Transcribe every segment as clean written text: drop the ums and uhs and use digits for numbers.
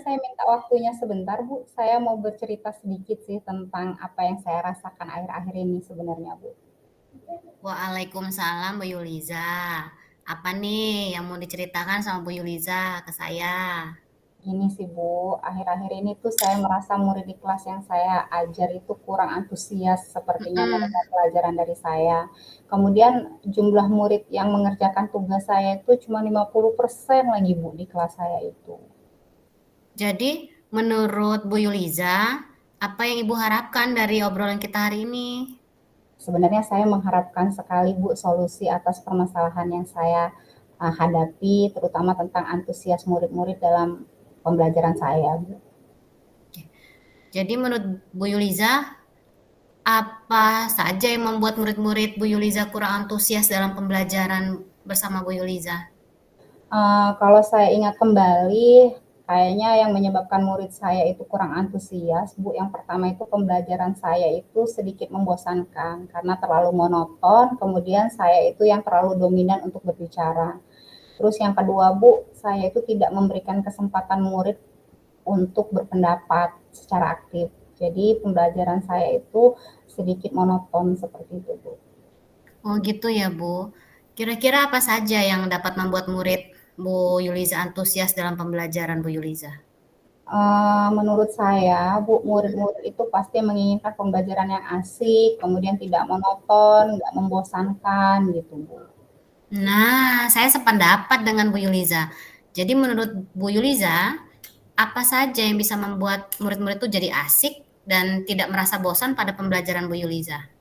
saya minta waktunya sebentar, Bu? Saya mau bercerita sedikit sih tentang apa yang saya rasakan akhir-akhir ini sebenarnya, Bu. Waalaikumsalam Bu Yuliza. Apa nih yang mau diceritakan sama Bu Yuliza ke saya? Gini sih, Bu, akhir-akhir ini tuh saya merasa murid di kelas yang saya ajar itu kurang antusias sepertinya Mm-mm. menerima pelajaran dari saya. Kemudian jumlah murid yang mengerjakan tugas saya itu cuma 50% lagi, Bu, di kelas saya itu. Jadi menurut Bu Yuliza, apa yang Ibu harapkan dari obrolan kita hari ini? Sebenarnya saya mengharapkan sekali, Bu, solusi atas permasalahan yang saya hadapi, terutama tentang antusias murid-murid dalam pembelajaran saya, Bu. Jadi menurut Bu Yuliza, apa saja yang membuat murid-murid Bu Yuliza kurang antusias dalam pembelajaran bersama Bu Yuliza? Kalau saya ingat kembali, kayaknya yang menyebabkan murid saya itu kurang antusias, Bu, yang pertama itu pembelajaran saya itu sedikit membosankan karena terlalu monoton, kemudian saya itu yang terlalu dominan untuk berbicara. Terus yang kedua, Bu, saya itu tidak memberikan kesempatan murid untuk berpendapat secara aktif. Jadi pembelajaran saya itu sedikit monoton seperti itu, Bu. Oh gitu ya Bu. Kira-kira apa saja yang dapat membuat murid Bu Yuliza antusias dalam pembelajaran Bu Yuliza? Menurut saya, Bu, murid-murid itu pasti menginginkan pembelajaran yang asik, kemudian tidak monoton, nggak membosankan gitu, Bu. Nah, saya sependapat dengan Bu Yuliza. Jadi menurut Bu Yuliza, apa saja yang bisa membuat murid-murid itu jadi asik dan tidak merasa bosan pada pembelajaran Bu Yuliza?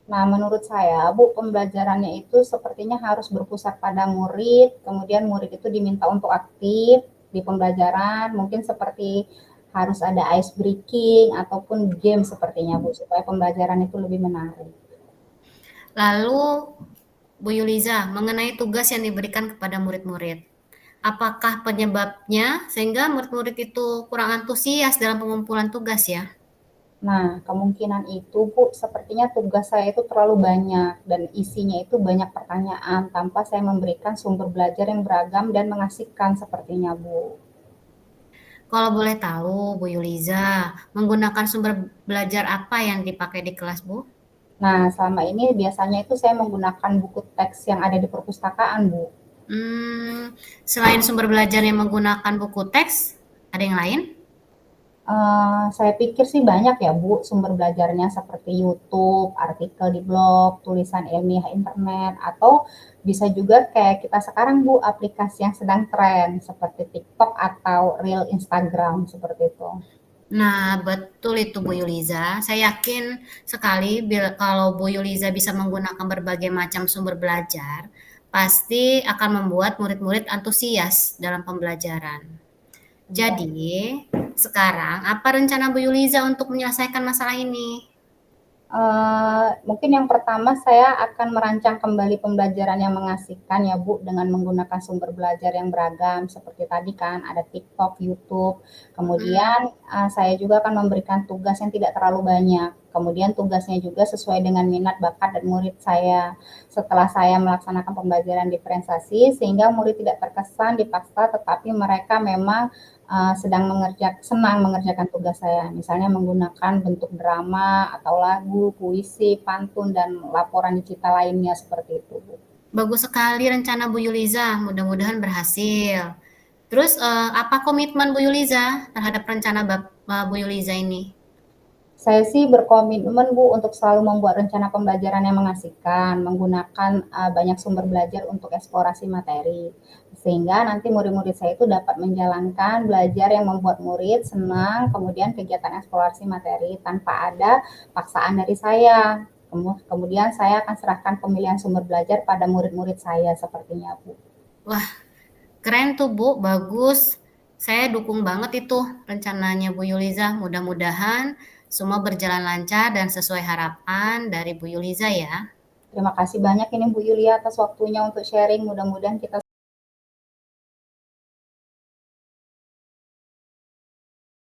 Nah, menurut saya, Bu, pembelajarannya itu sepertinya harus berpusat pada murid, kemudian murid itu diminta untuk aktif di pembelajaran, mungkin seperti harus ada ice breaking ataupun game sepertinya, Bu, supaya pembelajaran itu lebih menarik. Lalu Bu Yuliza, mengenai tugas yang diberikan kepada murid-murid. Apakah penyebabnya sehingga murid-murid itu kurang antusias dalam pengumpulan tugas ya? Nah, kemungkinan itu, Bu, sepertinya tugas saya itu terlalu banyak dan isinya itu banyak pertanyaan tanpa saya memberikan sumber belajar yang beragam dan mengasihkan sepertinya, Bu. Kalau boleh tahu, Bu Yuliza, menggunakan sumber belajar apa yang dipakai di kelas, Bu? Nah, selama ini biasanya itu saya menggunakan buku teks yang ada di perpustakaan, Bu. Selain sumber belajar yang menggunakan buku teks, ada yang lain? Saya pikir sih banyak ya, Bu, sumber belajarnya seperti YouTube, artikel di blog, tulisan ilmiah internet, atau bisa juga kayak kita sekarang, Bu, aplikasi yang sedang tren seperti TikTok atau Reel Instagram seperti itu. Nah, betul itu Bu Yuliza. Saya yakin sekali kalau Bu Yuliza bisa menggunakan berbagai macam sumber belajar, pasti akan membuat murid-murid antusias dalam pembelajaran. Iya. Jadi, sekarang apa rencana Bu Yuliza untuk menyelesaikan masalah ini? Mungkin yang pertama saya akan merancang kembali pembelajaran yang mengasihkan ya, Bu, dengan menggunakan sumber belajar yang beragam seperti tadi kan ada TikTok, YouTube. Hmm. Kemudian, saya juga akan memberikan tugas yang tidak terlalu banyak. Kemudian tugasnya juga sesuai dengan minat, bakat, dan murid saya. Setelah saya melaksanakan pembelajaran diferensiasi sehingga murid tidak terkesan dipaksa, tetapi mereka memang senang mengerjakan tugas saya, misalnya menggunakan bentuk drama atau lagu, puisi, pantun, dan laporan digital lainnya seperti itu, Bu. Bagus sekali rencana Bu Yuliza, mudah-mudahan berhasil. Terus apa komitmen Bu Yuliza terhadap rencana Bu Yuliza ini? Saya sih berkomitmen, Bu, untuk selalu membuat rencana pembelajaran yang mengasihkan, menggunakan banyak sumber belajar untuk eksplorasi materi, sehingga nanti murid-murid saya itu dapat menjalankan belajar yang membuat murid senang, kemudian kegiatan eksplorasi materi tanpa ada paksaan dari saya. Kemudian saya akan serahkan pemilihan sumber belajar pada murid-murid saya sepertinya, Bu. Wah, keren tuh Bu, bagus. Saya dukung banget itu rencananya Bu Yuliza. Mudah-mudahan semua berjalan lancar dan sesuai harapan dari Bu Yuliza ya. Terima kasih banyak ini Bu Yulia atas waktunya untuk sharing. Mudah-mudahan kita